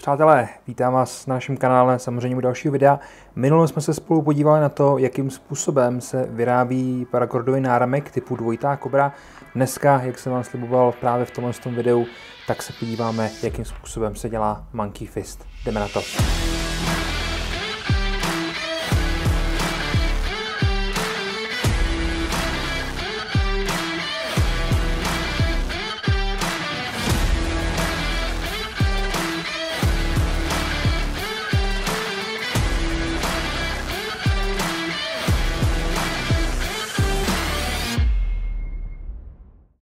Přátelé, vítám vás na našem kanále, samozřejmě u dalšího videa. Minule jsme se spolu podívali na to, jakým způsobem se vyrábí parakordový náramek typu dvojitá kobra. Dneska, jak jsem vám sliboval právě v tomhle videu, tak se podíváme, jakým způsobem se dělá Monkey Fist. Jdeme na to.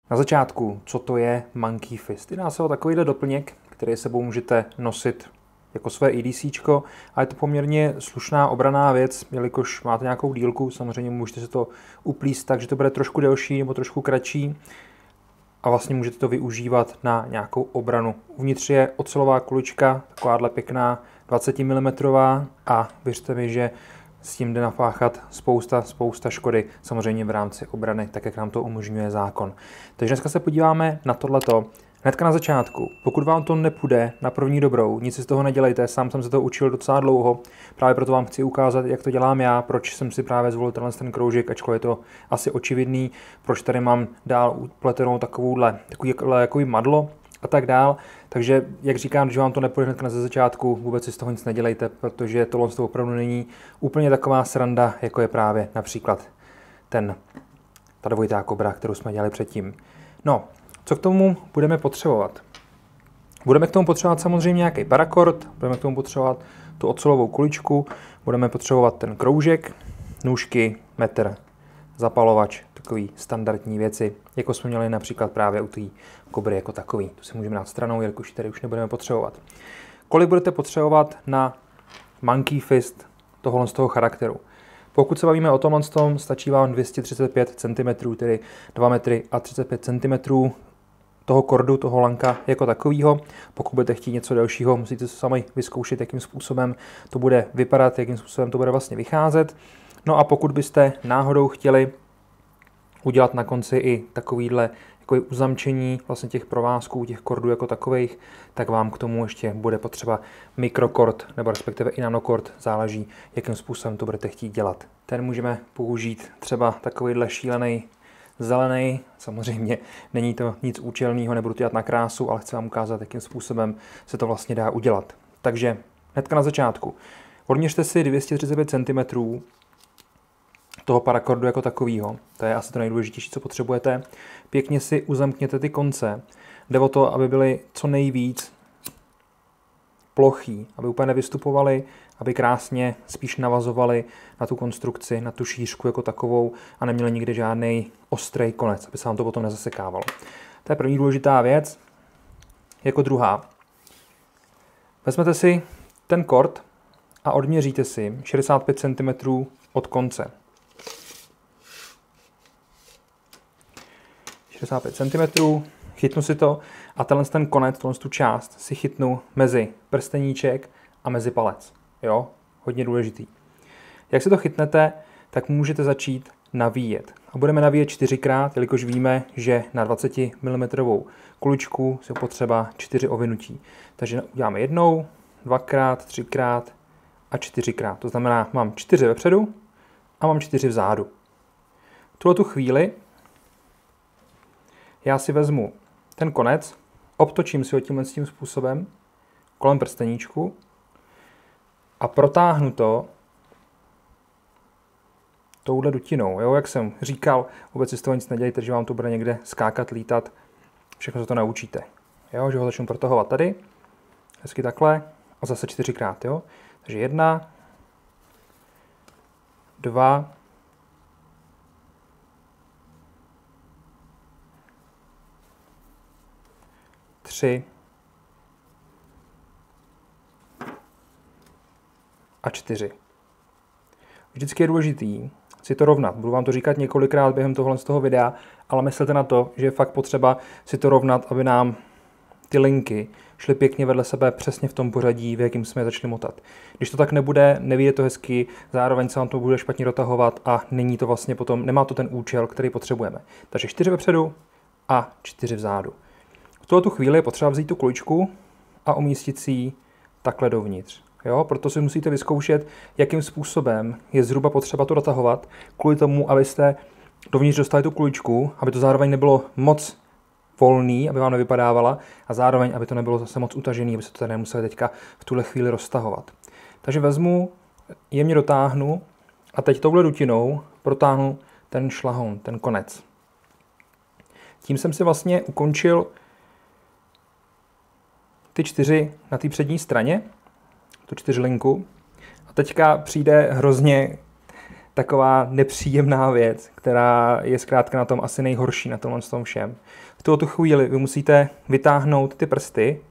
Na začátku, co to je Monkey Fist? Jedná se o takovýhle doplněk, který sebou můžete nosit jako své EDCčko, a je to poměrně slušná obranná věc, jelikož máte nějakou dílku, samozřejmě můžete si to uplíst tak, že to bude trošku delší nebo trošku kratší a vlastně můžete to využívat na nějakou obranu. Uvnitř je ocelová kulička, takováhle pěkná 20 mm a věřte mi, že s tím jde napáchat spousta škody, samozřejmě v rámci obrany, tak jak nám to umožňuje zákon. Takže dneska se podíváme na tohleto. Hnedka na začátku, pokud vám to nepůjde na první dobrou, nic si z toho nedělejte, sám jsem se to učil docela dlouho, právě proto vám chci ukázat, jak to dělám já, proč jsem si právě zvolil ten kroužek, ačkoliv je to asi očividný, proč tady mám dál upletenou takový madlo a tak dál. Takže, jak říkám, když vám to nepůjde hned na začátku, vůbec si z toho nic nedělejte, protože tohle opravdu není úplně taková sranda, jako je právě například ta dvojitá kobra, kterou jsme dělali předtím. No, co k tomu budeme potřebovat? Budeme k tomu potřebovat samozřejmě nějaký parakord, budeme k tomu potřebovat tu ocelovou kuličku, budeme potřebovat ten kroužek, nůžky, metr, zapalovač, takový standardní věci, jako jsme měli například právě u té kobry jako takový. To si můžeme dát stranou, jelikož tady už nebudeme potřebovat. Kolik budete potřebovat na Monkey Fist tohohle z toho charakteru? Pokud se bavíme o tomhle, stačí vám 235 cm, tedy 2 metry a 35 cm toho kordu, toho lanka jako takového. Pokud budete chtít něco dalšího, musíte se sami vyzkoušet, jakým způsobem to bude vypadat, jakým způsobem to bude vlastně vycházet. No a pokud byste náhodou chtěli udělat na konci i takovýhle jako uzamčení vlastně těch provázků, těch kordů jako takových, tak vám k tomu ještě bude potřeba mikrokord nebo respektive i nanokord, záleží, jakým způsobem to budete chtít dělat. Ten můžeme použít třeba takovýhle šílený zelený, samozřejmě není to nic účelného, nebudu to dělat na krásu, ale chci vám ukázat, jakým způsobem se to vlastně dá udělat. Takže hnedka na začátku. Odměřte si 235 cm toho parakordu jako takového. To je asi to nejdůležitější, co potřebujete. Pěkně si uzamkněte ty konce. Jde o to, aby byly co nejvíc plochý, aby úplně nevystupovaly, aby krásně spíš navazovaly na tu konstrukci, na tu šířku jako takovou a neměly nikde žádný ostrý konec, aby se vám to potom nezasekávalo. To je první důležitá věc. Jako druhá, vezmete si ten kord a odměříte si 65 cm od konce. 65 cm, chytnu si to a ten konec, tu část si chytnu mezi prsteníček a mezi palec. Jo, hodně důležitý. Jak si to chytnete, tak můžete začít navíjet. A budeme navíjet 4krát, jelikož víme, že na 20 mm kuličku jsou potřeba 4 ovinutí. Takže uděláme jednou, 2krát, 3krát a 4krát. To znamená, mám 4 vepředu a mám 4 vzadu. V tuhletu chvíli já si vezmu ten konec, obtočím si ho tímhle tím způsobem kolem prsteníčku a protáhnu to touhle dutinou. Jo, jak jsem říkal, vůbec si z toho nic nedělejte, že vám to bude někde skákat, lítat. Všechno se to naučíte. Jo, že ho začnu protahovat tady, hezky takhle a zase 4krát. Jo. Takže 1, 2, 3 a 4. Vždycky je důležitý si to rovnat. Budu vám to říkat několikrát během z toho videa, ale myslete na to, že je fakt potřeba si to rovnat, aby nám ty linky šly pěkně vedle sebe přesně v tom pořadí, v jakým jsme je začali motat. Když to tak nebude, nevyjde to hezky, zároveň se vám to bude špatně dotahovat a není to vlastně potom, nemá to ten účel, který potřebujeme. Takže 4 vepředu a 4 vzadu. V tuhletu chvíli je potřeba vzít tu kuličku a umístit si ji takhle dovnitř. Jo? Proto si musíte vyzkoušet, jakým způsobem je zhruba potřeba to dotahovat, kvůli tomu, abyste dovnitř dostali tu kuličku, aby to zároveň nebylo moc volný, aby vám nevypadávala a zároveň, aby to nebylo zase moc utažený, aby se to tady nemuseli teďka v tuhle chvíli roztahovat. Takže vezmu, jemně dotáhnu a teď touhle dutinou protáhnu ten šlahoun, ten konec. Tím jsem si vlastně ukončil ty 4 na té přední straně, tu 4linku. A teďka přijde hrozně taková nepříjemná věc, která je zkrátka na tom asi nejhorší na tomhle tom všem. V tuto chvíli vy musíte vytáhnout ty prsty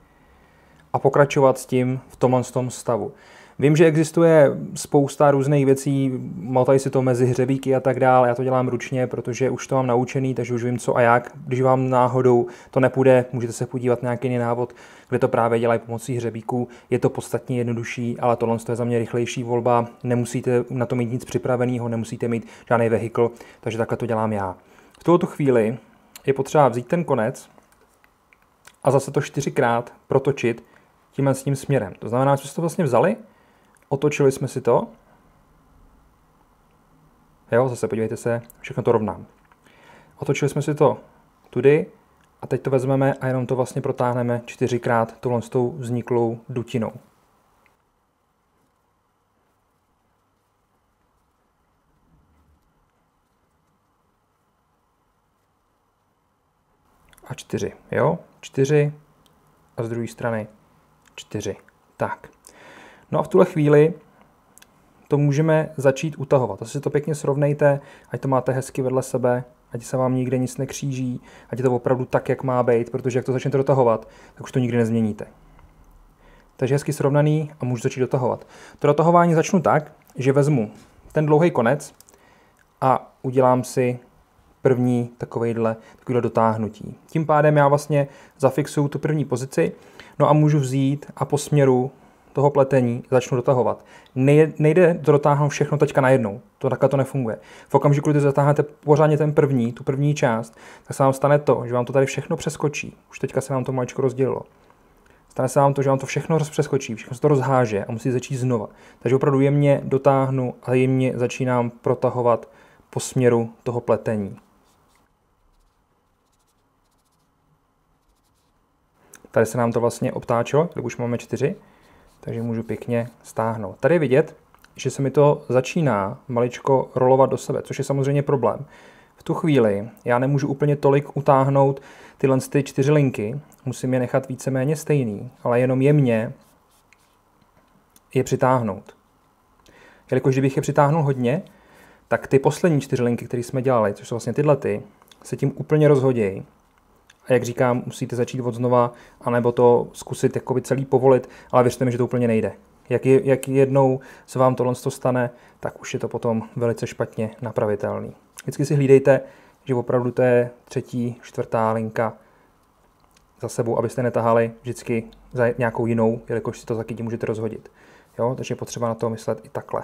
a pokračovat s tím v tomhle tom stavu. Vím, že existuje spousta různých věcí, motají si to mezi hřebíky a tak dále, já to dělám ručně, protože už to mám naučený, takže už vím co a jak. Když vám náhodou to nepůjde, můžete se podívat na nějaký jiný návod, kde to právě dělají pomocí hřebíků. Je to podstatně jednodušší, ale tohle je za mě rychlejší volba, nemusíte na to mít nic připraveného, nemusíte mít žádný vehikl, takže takhle to dělám já. V tuto chvíli je potřeba vzít ten konec a zase to 4krát protočit tímhle s tím směrem. To znamená, že jsme to vlastně vzali, otočili jsme si to. Jo, zase podívejte se, všechno to rovnám. Otočili jsme si to tudy a teď to vezmeme a jenom to vlastně protáhneme 4krát tohle s tou vzniklou dutinou. A 4, jo? 4 a z druhé strany 4. Tak. No a v tuhle chvíli to můžeme začít utahovat. Asi si to pěkně srovnejte, ať to máte hezky vedle sebe, ať se vám nikde nic nekříží, ať je to opravdu tak, jak má být, protože jak to začnete dotahovat, tak už to nikdy nezměníte. Takže hezky srovnaný a můžu začít dotahovat. To dotahování začnu tak, že vezmu ten dlouhý konec a udělám si první takovéhle dotáhnutí. Tím pádem já vlastně zafixuju tu první pozici, no a můžu vzít a po směru toho pletení začnu dotahovat. Nejde to dotáhnout všechno teďka najednou. To takhle to nefunguje. V okamžiku, kdy zatáhnete pořádně tu první část, tak se vám stane to, že vám to tady všechno přeskočí. Už teďka se vám to maličko rozdělilo. Stane se vám to, že vám to všechno přeskočí, všechno se to rozháže a musí začít znova. Takže opravdu jemně dotáhnu a jemně začínám protahovat po směru toho pletení. Tady se nám to vlastně obtáčelo, když už máme 4. Takže můžu pěkně stáhnout. Tady je vidět, že se mi to začíná maličko rolovat do sebe, což je samozřejmě problém. V tu chvíli já nemůžu úplně tolik utáhnout tyhle 4 linky, musím je nechat víceméně stejný, ale jenom jemně je přitáhnout. Jelikož kdybych je přitáhnul hodně, tak ty poslední 4 linky, které jsme dělali, což jsou vlastně tyhle, se tím úplně rozhodějí. A jak říkám, musíte začít od znova, anebo to zkusit jakoby celý povolit, ale věřte mi, že to úplně nejde. Jak jednou se vám tohle stane, tak už je to potom velice špatně napravitelný. Vždycky si hlídejte, že opravdu to je 3., 4. linka za sebou, abyste netahali vždycky za nějakou jinou, jelikož si to taky můžete rozhodit. Jo? Takže je potřeba na to myslet i takhle.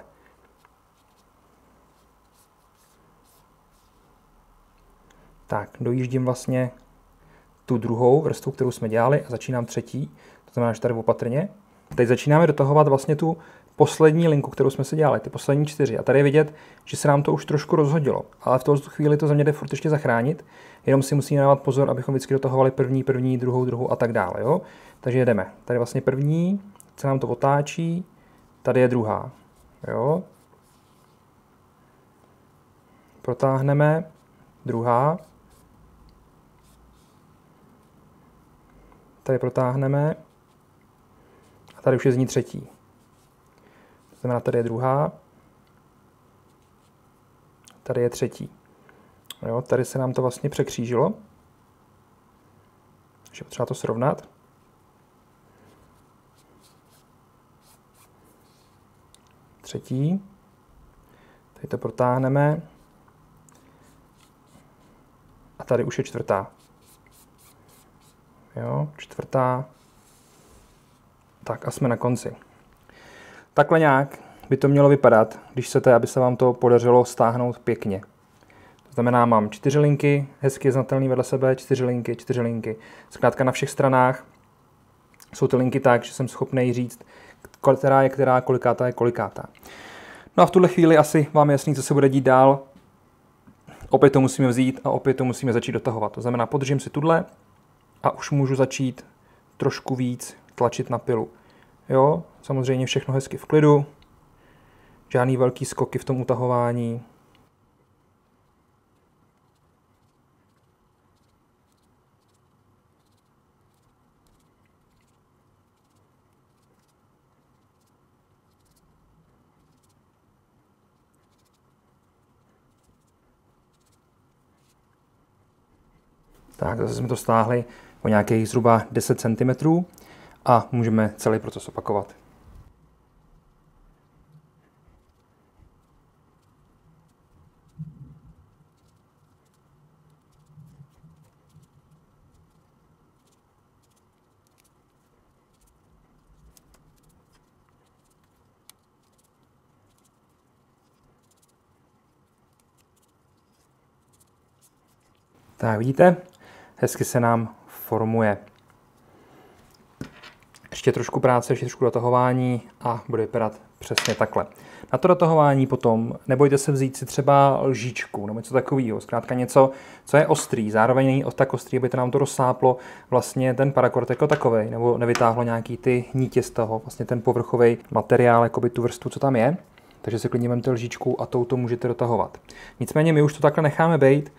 Tak, dojíždím vlastně tu druhou vrstvu, kterou jsme dělali a začínám 3. To znamená, že tady opatrně. Teď začínáme dotahovat vlastně tu poslední linku, kterou jsme si dělali, ty poslední 4. A tady je vidět, že se nám to už trošku rozhodilo. Ale v tuto chvíli to za mě jde furt ještě zachránit. Jenom si musíme dávat pozor, abychom vždycky dotahovali první, druhou a tak dále. Jo? Takže jedeme. Tady vlastně první, se nám to otáčí, tady je druhá. Jo? Protáhneme, druhá. Tady protáhneme a tady už je z ní 3. To znamená, tady je druhá, tady je 3. Jo, tady se nám to vlastně překřížilo, takže potřeba to srovnat. Třetí, tady to protáhneme a tady už je 4. Jo, 4. Tak a jsme na konci. Takhle nějak by to mělo vypadat, když chcete, aby se vám to podařilo stáhnout pěkně. To znamená, mám 4 linky, hezky znatelný vedle sebe, 4 linky. Zkrátka na všech stranách jsou ty linky tak, že jsem schopný říct, která je která, kolikátá je kolikátá. No a v tuhle chvíli asi vám je jasný, co se bude dít dál. Opět to musíme vzít a opět to musíme začít dotahovat. To znamená, podržím si tudle a už můžu začít trošku víc tlačit na pilu. Jo, samozřejmě všechno hezky v klidu. Žádný velký skoky v tom utahování. Tak, zase jsme to stáhli o nějakých zhruba 10 cm a můžeme celý proces opakovat. Tak vidíte, hezky se nám formuje. Ještě trošku práce, ještě trošku dotahování a bude vypadat přesně takhle. Na to dotahování potom nebojte se vzít si třeba lžičku nebo něco takového. Zkrátka něco, co je ostrý, zároveň není tak ostrý, aby to nám to rozsáplo vlastně ten parakord jako takovej, nebo nevytáhlo nějaký ty nítě z toho, vlastně ten povrchový materiál, jakoby tu vrstvu, co tam je. Takže si klidně vemte lžičku a touto můžete dotahovat. Nicméně my už to takhle necháme bejt.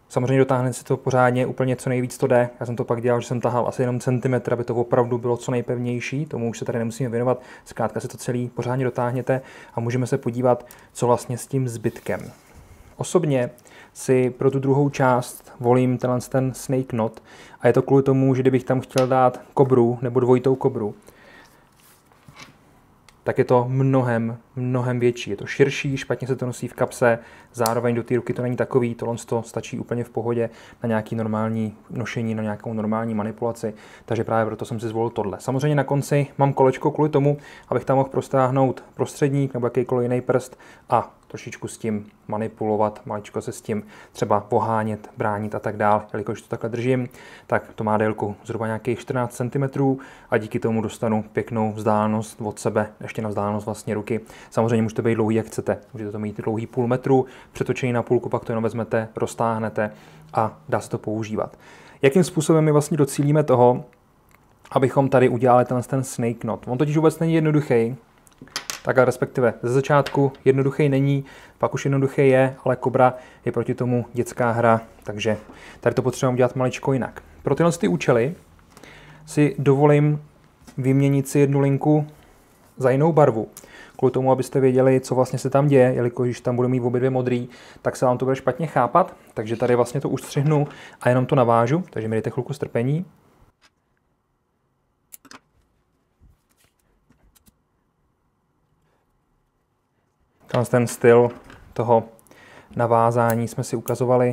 Samozřejmě dotáhnete si to pořádně, úplně co nejvíc to jde. Já jsem to pak dělal, že jsem tahal asi jenom centimetr, aby to opravdu bylo co nejpevnější. Tomu už se tady nemusíme věnovat. Zkrátka si to celý pořádně dotáhněte a můžeme se podívat, co vlastně s tím zbytkem. Osobně si pro tu druhou část volím ten snake knot a je to kvůli tomu, že kdybych tam chtěl dát kobru nebo dvojitou kobru, tak je to mnohem větší. Je to širší, špatně se to nosí v kapse, zároveň do té ruky to není takový, tohle to stačí úplně v pohodě na nějaký normální nošení, na nějakou normální manipulaci, takže právě proto jsem si zvolil tohle. Samozřejmě na konci mám kolečko kvůli tomu, abych tam mohl prostáhnout prostředník nebo jakýkoliv jiný prst a trošičku s tím manipulovat, maličko se s tím třeba pohánět, bránit a tak dál. Jelikož to takhle držím, tak to má délku zhruba nějakých 14 cm a díky tomu dostanu pěknou vzdálenost od sebe, ještě na vzdálenost vlastně ruky. Samozřejmě můžete být dlouhý, jak chcete. Můžete to mít dlouhý půl metru, přetočení na půlku, pak to jenom vezmete, roztáhnete a dá se to používat. Jakým způsobem my vlastně docílíme toho, abychom tady udělali ten snake knot? On totiž vůbec není jednoduchý. Tak a respektive ze začátku jednoduchý není, pak už jednoduchý je, ale kobra je proti tomu dětská hra, takže tady to potřebujeme udělat maličko jinak. Pro tyhle ty účely si dovolím vyměnit si jednu linku za jinou barvu. Kvůli tomu, abyste věděli, co vlastně se tam děje, jelikož když tam budu mít obě dvě modrý, tak se vám to bude špatně chápat, takže tady vlastně to ustřihnu a jenom to navážu, takže mi dejte chvilku strpení. Ten styl toho navázání jsme si ukazovali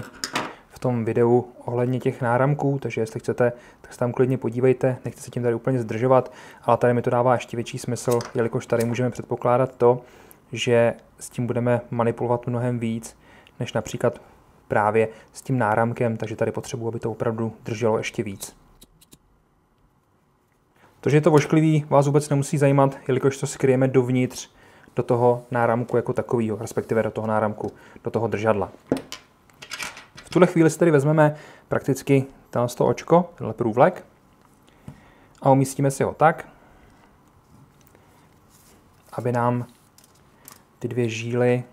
v tom videu ohledně těch náramků, takže jestli chcete, tak se tam klidně podívejte, nechci se tím tady úplně zdržovat, ale tady mi to dává ještě větší smysl, jelikož tady můžeme předpokládat to, že s tím budeme manipulovat mnohem víc, než například právě s tím náramkem, takže tady potřebuji, aby to opravdu drželo ještě víc. To, že je to ošklivý, vás vůbec nemusí zajímat, jelikož to skryjeme dovnitř do toho náramku jako takového, respektive do toho náramku, do toho držadla. V tuhle chvíli si tedy vezmeme prakticky to očko, tenhle průvlek a umístíme si ho tak, aby nám ty dvě žíly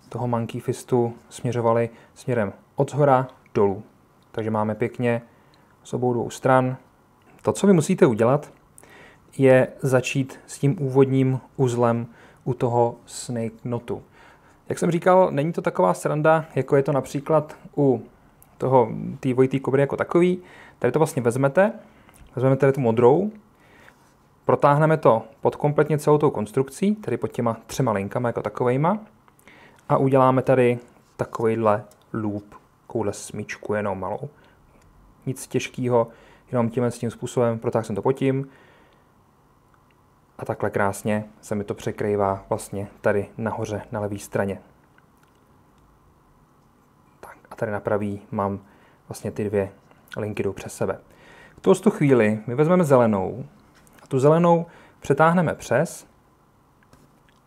toho monkey fistu směřovaly směrem od shora dolů. Takže máme pěkně z obou dvou stran. To, co vy musíte udělat, je začít s tím úvodním uzlem u toho snake knotu. Jak jsem říkal, není to taková sranda, jako je to například u té dvojité kobry jako takový. Tady to vlastně vezmeme tady tu modrou, protáhneme to pod kompletně celou tou konstrukcí, tedy pod těma 3 linkama jako takovejma a uděláme tady takovejhle loop, takovouhle smyčku jenom malou. Nic těžkého, jenom tím způsobem protáhl jsem to pod tím, a takhle krásně se mi to překrývá vlastně tady nahoře na levé straně. Tak a tady na pravý mám vlastně ty dvě linky jdou přes sebe. V tu chvíli my vezmeme zelenou a tu zelenou přetáhneme přes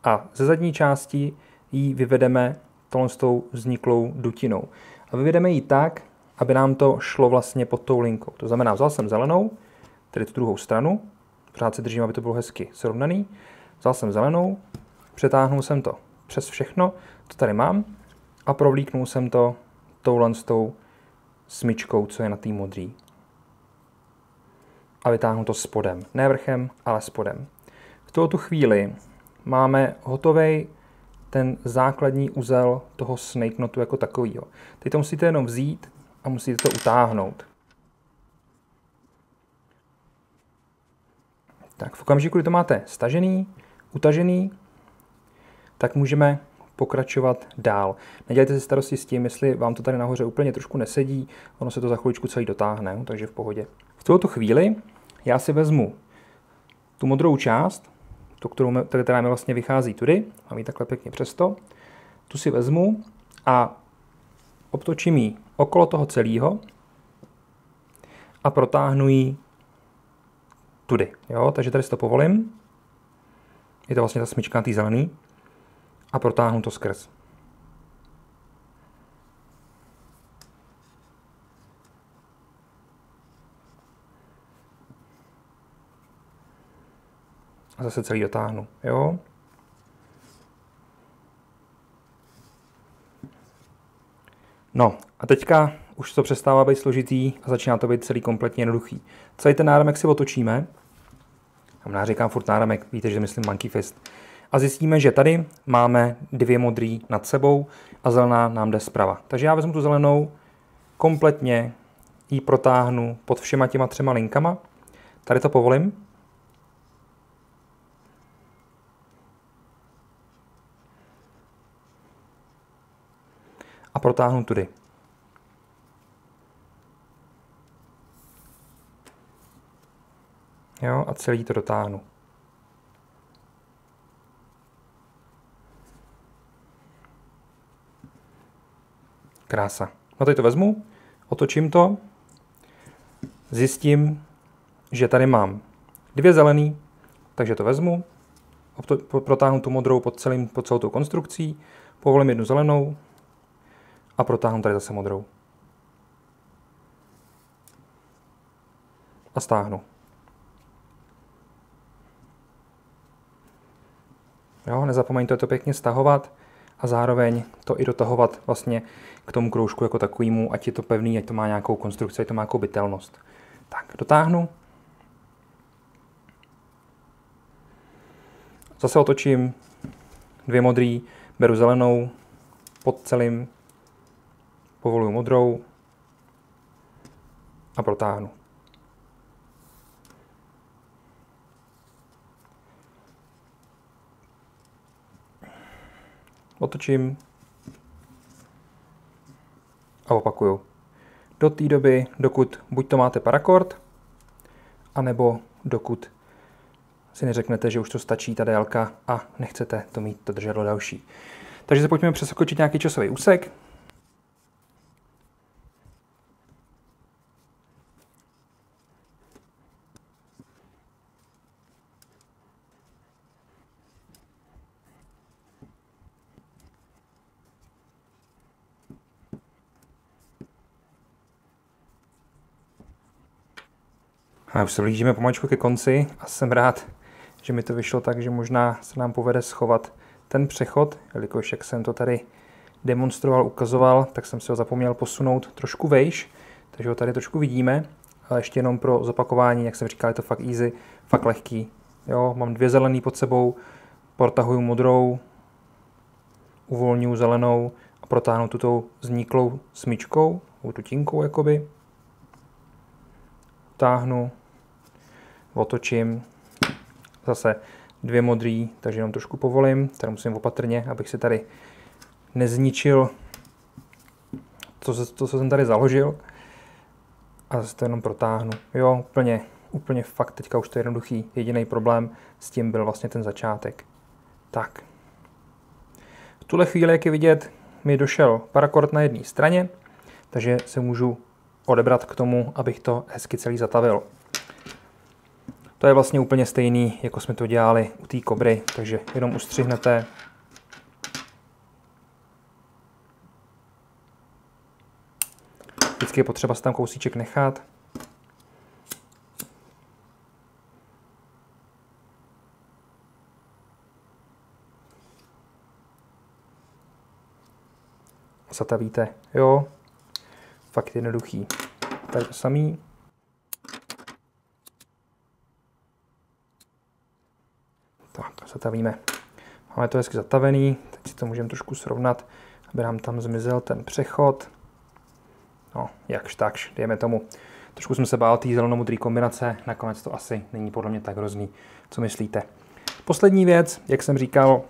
a ze zadní části ji vyvedeme s tou vzniklou dutinou. A vyvedeme ji tak, aby nám to šlo vlastně pod tou linkou. To znamená, vzal jsem zelenou, tedy tu druhou stranu, pořád se držím, aby to bylo hezky srovnaný. Vzal jsem zelenou, přetáhnul jsem to přes všechno, co tady mám, a provlíknul jsem to touhle s tou smyčkou, co je na té modrý. A vytáhnu to spodem. Ne vrchem, ale spodem. V tu chvíli máme hotový ten základní uzel toho snake knotu jako takovýho. Teď to musíte jenom vzít a musíte to utáhnout. Tak v okamžiku, kdy to máte stažený, utažený, tak můžeme pokračovat dál. Nedělejte si starosti s tím, jestli vám to tady nahoře úplně trošku nesedí, ono se to za chviličku celý dotáhne, takže v pohodě. V tuto chvíli já si vezmu tu modrou část, která mi vlastně vychází tudy, mám ji takhle pěkně přes to, tu si vezmu a obtočím ji okolo toho celého a protáhnu ji tudy. Jo? Takže tady si to povolím, je to vlastně ta smyčka na té zelený, a protáhnu to skrz. A zase celý dotáhnu. Jo? No a teďka už to přestává být složitý a začíná to být celý kompletně jednoduchý. Celý ten náramek si otočíme. Já říkám furt náramek, víte, že myslím Monkey Fist. A zjistíme, že tady máme dvě modrý nad sebou a zelená nám jde zprava. Takže já vezmu tu zelenou, kompletně ji protáhnu pod všema těma třema linkama. Tady to povolím. A protáhnu tudy. Jo, a celý to dotáhnu. Krása. No teď to vezmu, otočím to, zjistím, že tady mám dvě zelený, takže to vezmu, protáhnu tu modrou pod celou tou konstrukcí, povolím jednu zelenou a protáhnu tady zase modrou. A stáhnu. Jo, nezapomeňte to pěkně stahovat a zároveň to i dotahovat vlastně k tomu kroužku jako takovému, ať je to pevný, ať to má nějakou konstrukci, ať to má nějakou bytelnost. Tak, dotáhnu. Zase otočím dvě modrý, beru zelenou pod celým, povoluju modrou a protáhnu. Otočím a opakuju. Do té doby, dokud buď to máte parakord, anebo dokud si neřeknete, že už to stačí ta délka a nechcete to mít to držadlo další. Takže se pojďme přeskočit nějaký časový úsek. A už se blížíme pomaličku ke konci a jsem rád, že mi to vyšlo tak, že možná se nám povede schovat ten přechod, jelikož jak jsem to tady demonstroval, ukazoval, tak jsem si ho zapomněl posunout trošku vejš, takže ho tady trošku vidíme, ale ještě jenom pro zopakování, jak jsem říkal, je to fakt easy, fakt lehký. Jo, mám dvě zelený pod sebou, protahuju modrou, uvolňuji zelenou a protáhnu tuto vzniklou smyčkou, tutinkou jakoby. Táhnu, otočím, zase dvě modrý, takže jenom trošku povolím, tady musím opatrně, abych si tady nezničil to, co jsem tady založil, a zase to jenom protáhnu. Jo, úplně fakt, teďka už to je jednoduchý, jediný problém s tím byl vlastně ten začátek. Tak. V tuhle chvíli, jak je vidět, mi došel parakord na jedné straně, takže se můžu odebrat k tomu, abych to hezky celý zatavil. To je vlastně úplně stejný, jako jsme to dělali u té kobry, takže jenom ustřihnete. Vždycky je potřeba si tam kousíček nechat. Zatavíte, jo, fakt jednoduchý. Tady to samý. Tak, zatavíme. Máme to hezky zatavený, teď si to můžeme trošku srovnat, aby nám tam zmizel ten přechod. No, jakž takž, dejme tomu. Trošku jsme se bál té zelenomodré kombinace, nakonec to asi není podle mě tak hrozný. Co myslíte? Poslední věc, jak jsem říkal,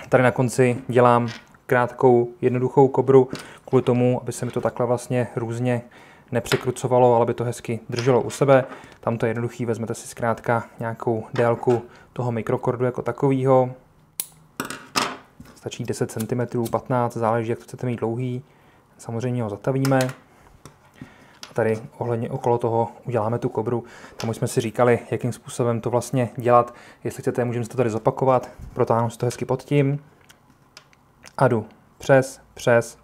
tady na konci dělám krátkou, jednoduchou kobru, kvůli tomu, aby se mi to takhle vlastně různě nepřekrucovalo, ale aby to hezky drželo u sebe. Tam to je jednoduchý, vezmete si zkrátka nějakou délku toho mikrokordu jako takového. Stačí 10 cm, 15 záleží, jak to chcete mít dlouhý. Samozřejmě ho zatavíme. A tady ohledně okolo toho uděláme tu kobru. Tam už jsme si říkali, jakým způsobem to vlastně dělat. Jestli chcete, můžeme to tady zopakovat. Protáhnu si to hezky pod tím. A jdu přes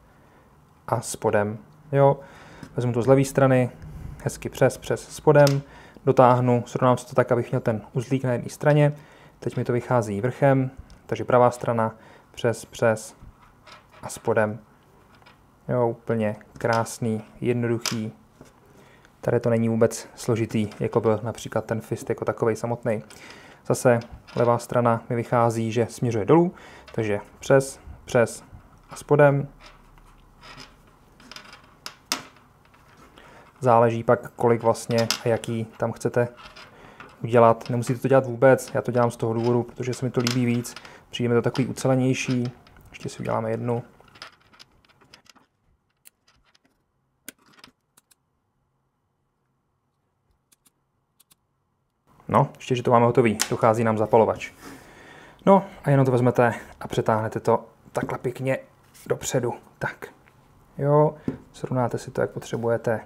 a spodem. Jo. Vezmu to z levé strany, hezky přes spodem. Dotáhnu, srovnám si to tak, abych měl ten uzlík na jedné straně. Teď mi to vychází vrchem, takže pravá strana přes a spodem. Jo, úplně krásný, jednoduchý. Tady to není vůbec složitý, jako byl například ten fist jako takovej samotný. Zase levá strana mi vychází, že směřuje dolů, takže přes a spodem. Záleží pak, kolik vlastně a jaký tam chcete udělat. Nemusíte to dělat vůbec, já to dělám z toho důvodu, protože se mi to líbí víc. Přijde mi to takový ucelenější. Ještě si uděláme jednu. No, ještě, že to máme hotový, dochází nám zapalovač. No a jenom to vezmete a přetáhnete to takhle pěkně dopředu. Tak, jo, srovnáte si to, jak potřebujete.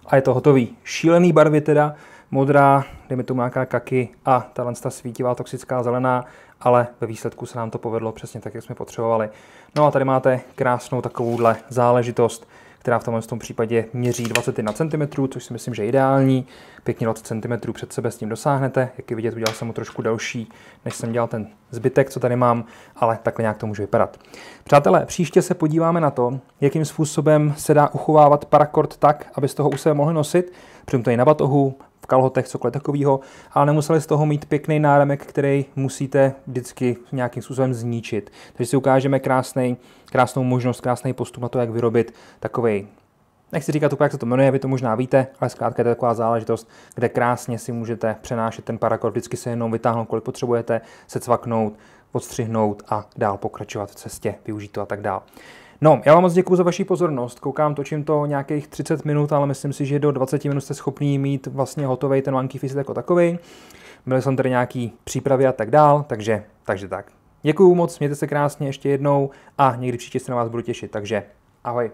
A je to hotový. Šílený barvy teda, modrá, dejme tomu nějaká kaky a tahle svítivá toxická zelená, ale ve výsledku se nám to povedlo přesně tak, jak jsme potřebovali. No a tady máte krásnou takovouhle záležitost, která v tomhle případě měří 21 cm, což si myslím, že je ideální. Pěkně 20 cm před sebe s tím dosáhnete. Jak je vidět, udělal jsem ho trošku delší, než jsem dělal ten zbytek, co tady mám, ale takhle nějak to může vypadat. Přátelé, příště se podíváme na to, jakým způsobem se dá uchovávat parakord tak, aby z toho u sebe mohli nosit. Přitom to je na batohu, v kalhotech, cokoliv takového, ale nemuseli z toho mít pěkný náramek, který musíte vždycky nějakým způsobem zničit. Takže si ukážeme krásnou možnost, krásný postup na to, jak vyrobit takovej, nechci říkat úplně, jak se to jmenuje, vy to možná víte, ale zkrátka je to taková záležitost, kde krásně si můžete přenášet ten parakord, vždycky se jenom vytáhnout, kolik potřebujete, se cvaknout, odstřihnout a dál pokračovat v cestě, využít to a tak dál. No, já vám moc děkuji za vaši pozornost. Koukám, točím to nějakých 30 minut, ale myslím si, že do 20 minut jste schopný mít vlastně hotový ten Monkey Fist jako takový. Měl jsem tady nějaký přípravy a tak dál, takže tak. Děkuju moc, mějte se krásně ještě jednou a někdy příště se na vás budu těšit, takže ahoj.